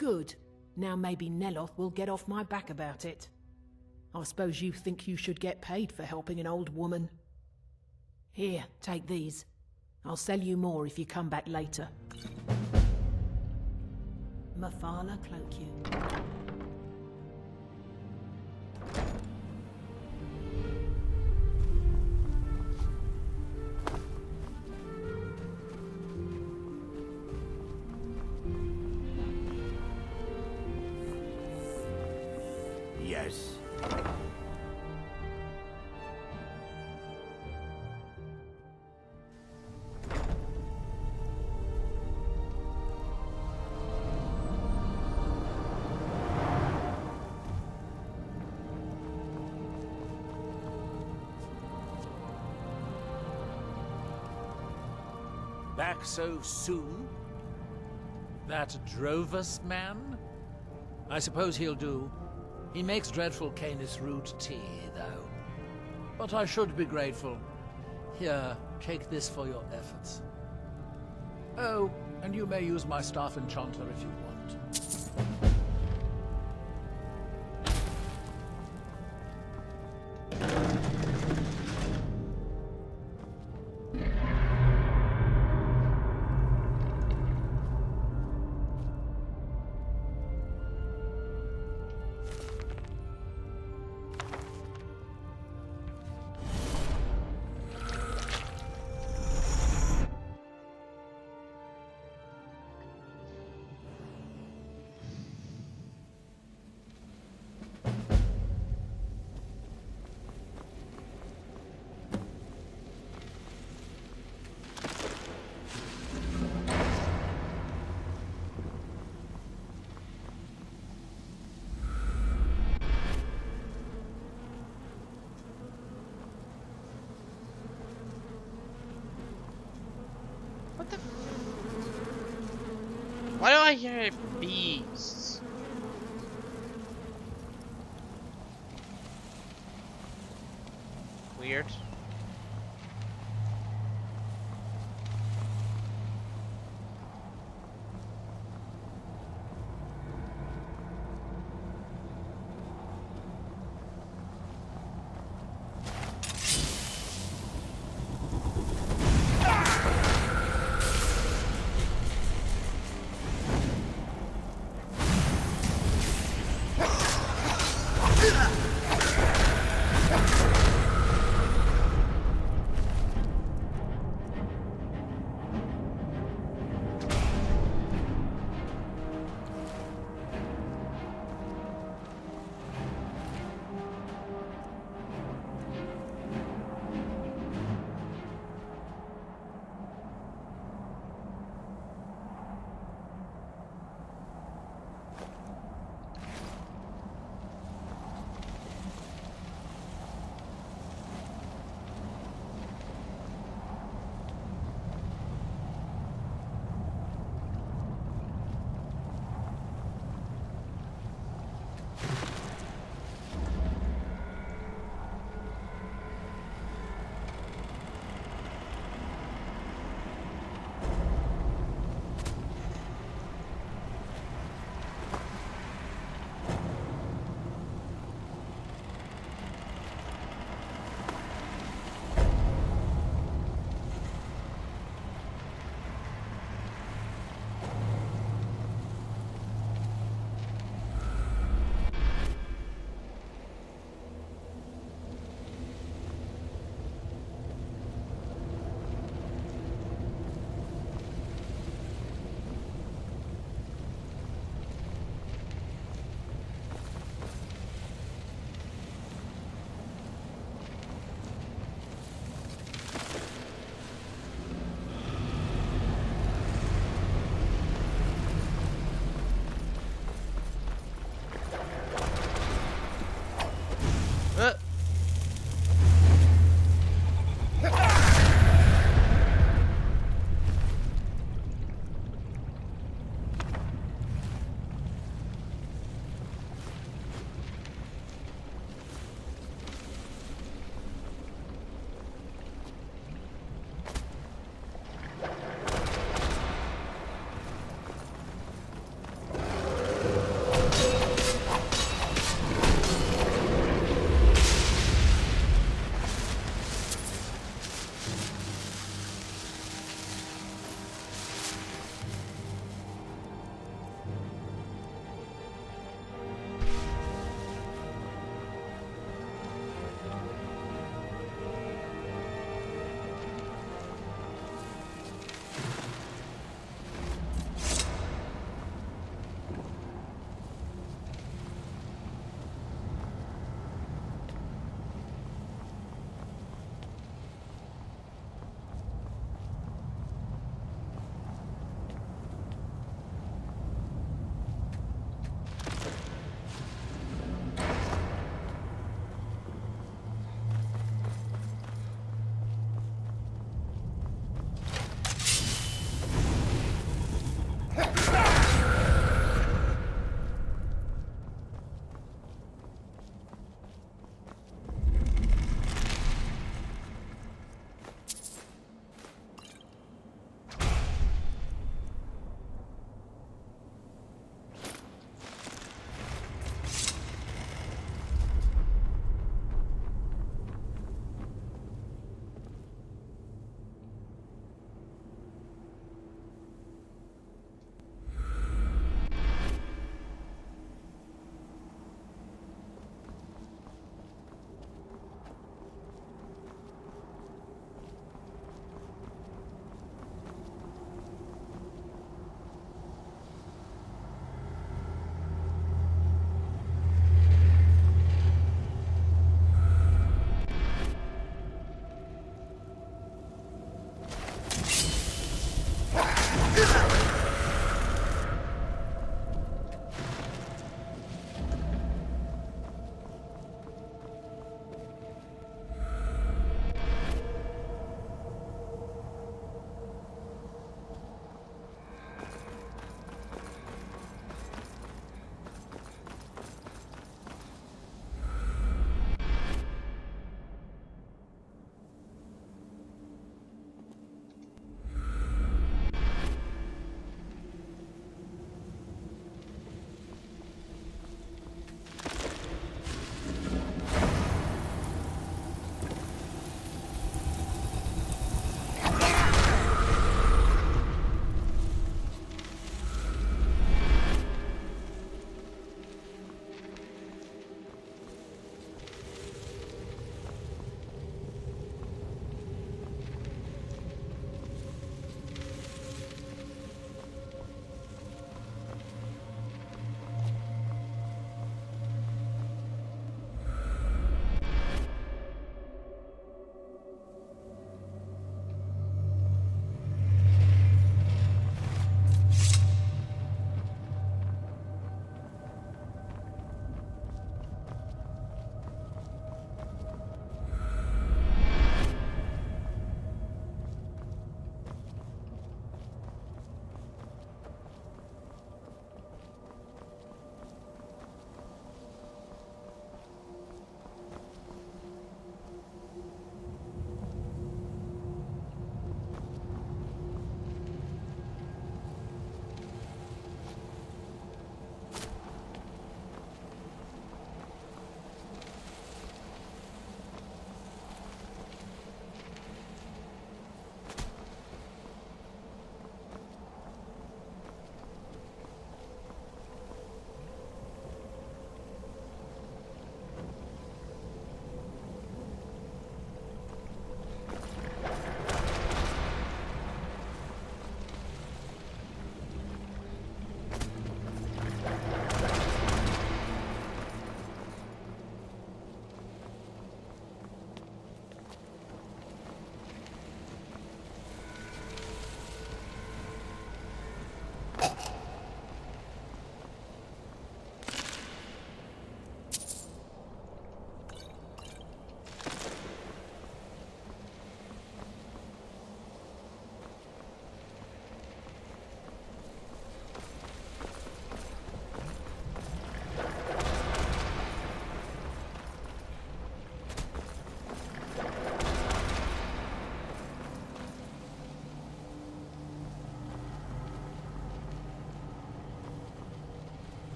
Good. Now maybe Neloth will get off my back about it. I suppose you think you should get paid for helping an old woman. Here, take these. I'll sell you more if you come back later. Mafala cloak you. Yes. Back so soon? That Drovus man? I suppose he'll do. He makes dreadful Canis root tea, though. But I should be grateful. Here, take this for your efforts. Oh, and you may use my staff enchanter if you want. What the Why do I hear beasts? Weird.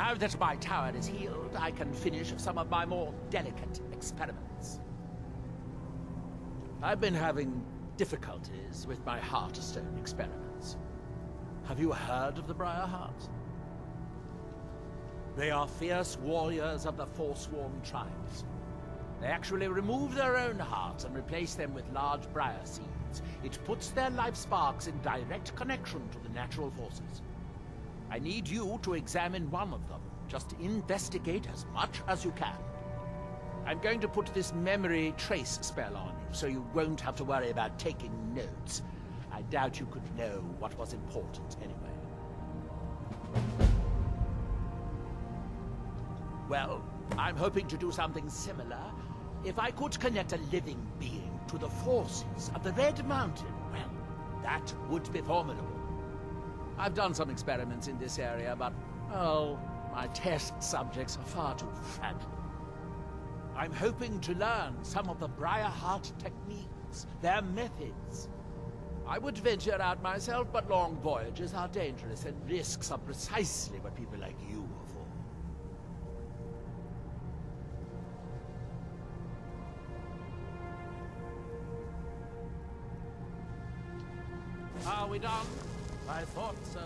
Now that my tower is healed, I can finish some of my more delicate experiments. I've been having difficulties with my Heartstone experiments. Have you heard of the Briarhearts? They are fierce warriors of the Forsworn tribes. They actually remove their own hearts and replace them with large briar seeds. It puts their life sparks in direct connection to the natural forces. I need you to examine one of them. Just investigate as much as you can. I'm going to put this memory trace spell on you, so you won't have to worry about taking notes. I doubt you could know what was important anyway. Well, I'm hoping to do something similar. If I could connect a living being to the forces of the Red Mountain, well, that would be formidable. I've done some experiments in this area, but, oh, my test subjects are far too fragile. I'm hoping to learn some of the Briarheart techniques, their methods. I would venture out myself, but long voyages are dangerous, and risks are precisely what people like you are for. Are we done? I thought so.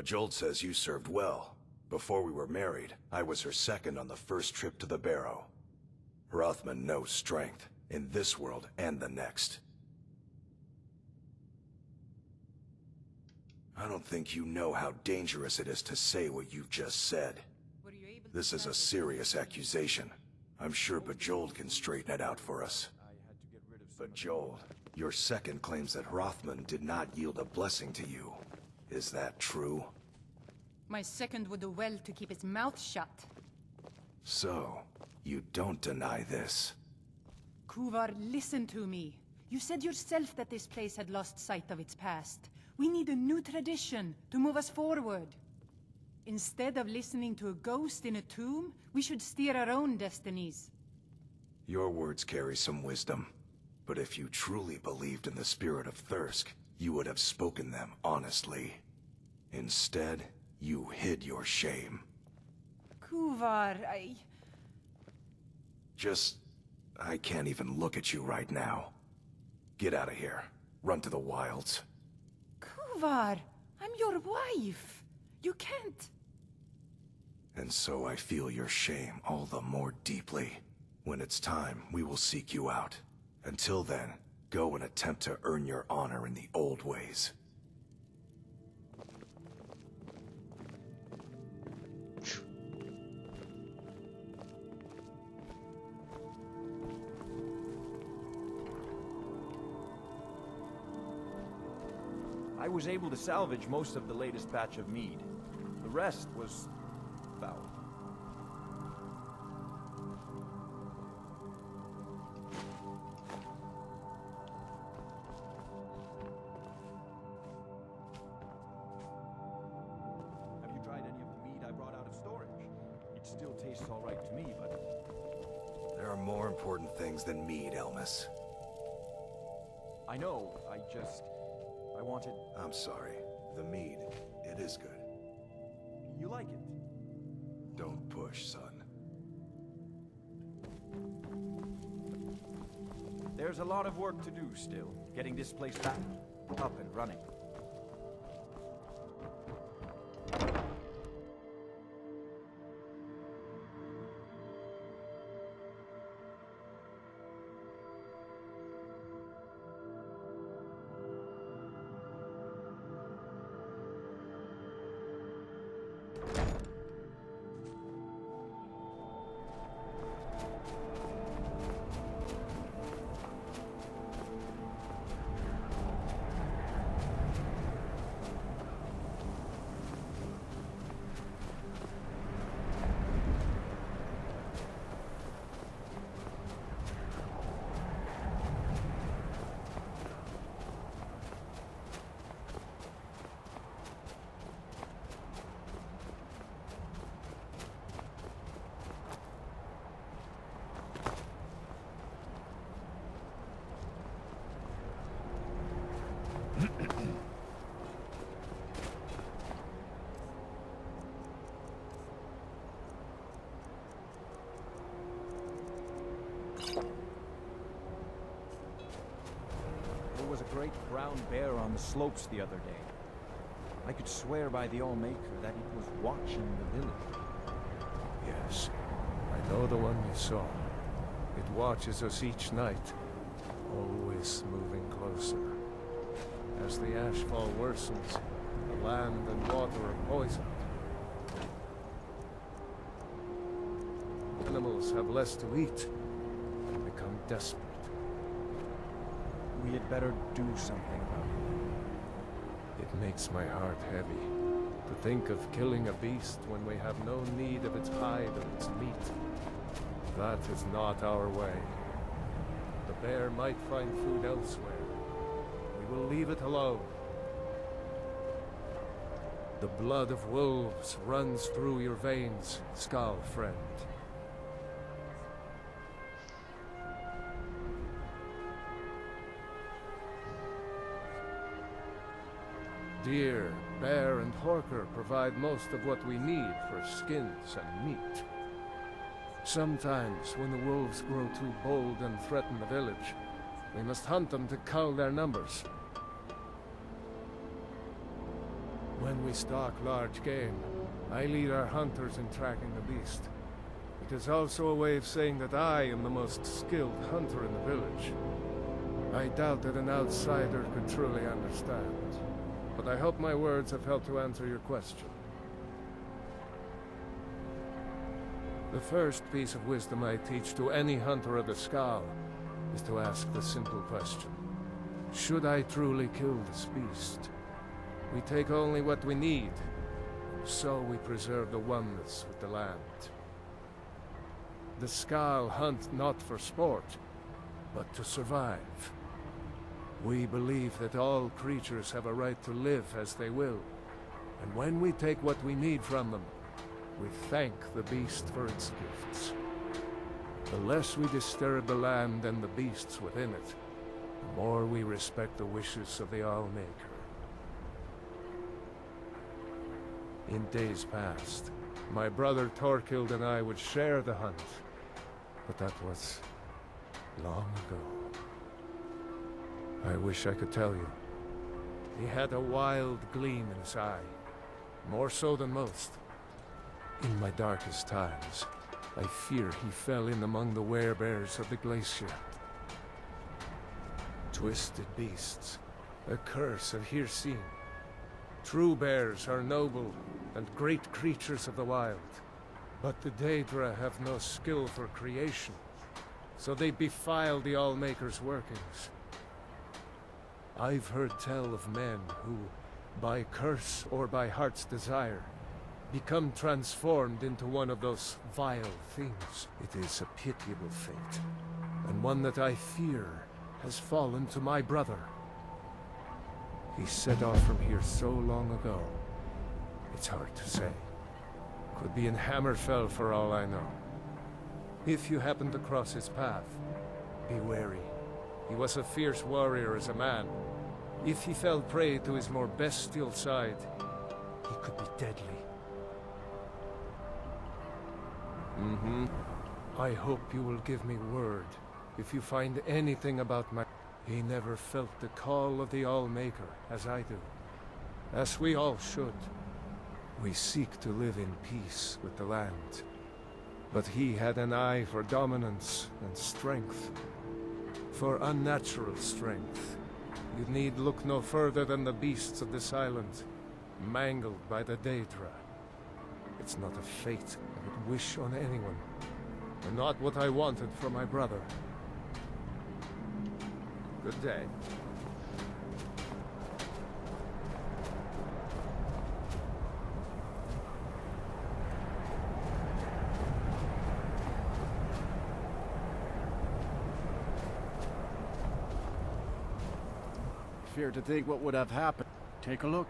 Bajold says you served well. Before we were married, I was her second on the first trip to the Barrow. Rothman knows strength, in this world and the next. I don't think you know how dangerous it is to say what you've just said. This is a serious accusation. I'm sure Bajold can straighten it out for us. Bajold, your second claims that Rothman did not yield a blessing to you. Is that true? My second would do well to keep his mouth shut. So, you don't deny this? Kuvar, listen to me. You said yourself that this place had lost sight of its past. We need a new tradition to move us forward. Instead of listening to a ghost in a tomb, we should steer our own destinies. Your words carry some wisdom. But if you truly believed in the spirit of Thirsk, you would have spoken them honestly. Instead, you hid your shame. Kuvar, I can't even look at you right now. Get out of here. Run to the wilds. Kuvar, I'm your wife. You can't. And so I feel your shame all the more deeply. When it's time, we will seek you out. Until then, go and attempt to earn your honor in the old ways. I was able to salvage most of the latest batch of mead. The rest was foul. Have you tried any of the mead I brought out of storage? It still tastes all right to me, but... There are more important things than mead, Elmas. I know, I wanted... I'm sorry. The mead, it is good. You like it? Don't push, son. There's a lot of work to do still, getting this place back up and running. There was a great brown bear on the slopes the other day. I could swear by the All-Maker that it was watching the village. Yes, I know the one you saw. It watches us each night, always moving closer. As the ashfall worsens, the land and water are poisoned. Animals have less to eat and become desperate. We had better do something about it. It makes my heart heavy to think of killing a beast when we have no need of its hide or its meat. That is not our way. The bear might find food elsewhere. We will leave it alone. The blood of wolves runs through your veins, Skal friend. Deer, bear, and horker provide most of what we need for skins and meat. Sometimes, when the wolves grow too bold and threaten the village, we must hunt them to cull their numbers. When we stalk large game, I lead our hunters in tracking the beast. It is also a way of saying that I am the most skilled hunter in the village. I doubt that an outsider could truly understand, but I hope my words have helped to answer your question. The first piece of wisdom I teach to any hunter of the Skull is to ask the simple question. Should I truly kill this beast? We take only what we need, so we preserve the oneness with the land. The Skull hunt not for sport, but to survive. We believe that all creatures have a right to live as they will, and when we take what we need from them, we thank the beast for its gifts. The less we disturb the land and the beasts within it, the more we respect the wishes of the Allmaker. In days past, my brother Torkild and I would share the hunt, but that was long ago. I wish I could tell you. He had a wild gleam in his eye, more so than most. In my darkest times, I fear he fell in among the werebears of the glacier. Twisted beasts, a curse of here seen. True bears are noble and great creatures of the wild, but the Daedra have no skill for creation, so they defile the Allmaker's workings. I've heard tell of men who, by curse or by heart's desire, become transformed into one of those vile things. It is a pitiable fate, and one that I fear has fallen to my brother. He set off from here so long ago, it's hard to say. Could be in Hammerfell for all I know. If you happen to cross his path, be wary. He was a fierce warrior as a man. If he fell prey to his more bestial side, he could be deadly. I hope you will give me word if you find anything about my... He never felt the call of the Allmaker, as I do. As we all should. We seek to live in peace with the land. But he had an eye for dominance and strength. For unnatural strength, you need look no further than the beasts of this island, mangled by the Daedra. It's not a fate I would wish on anyone, and not what I wanted for my brother. Good day. Fear to think what would have happened. Take a look.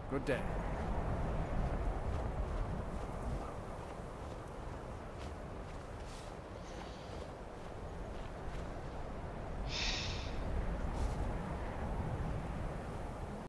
Good day.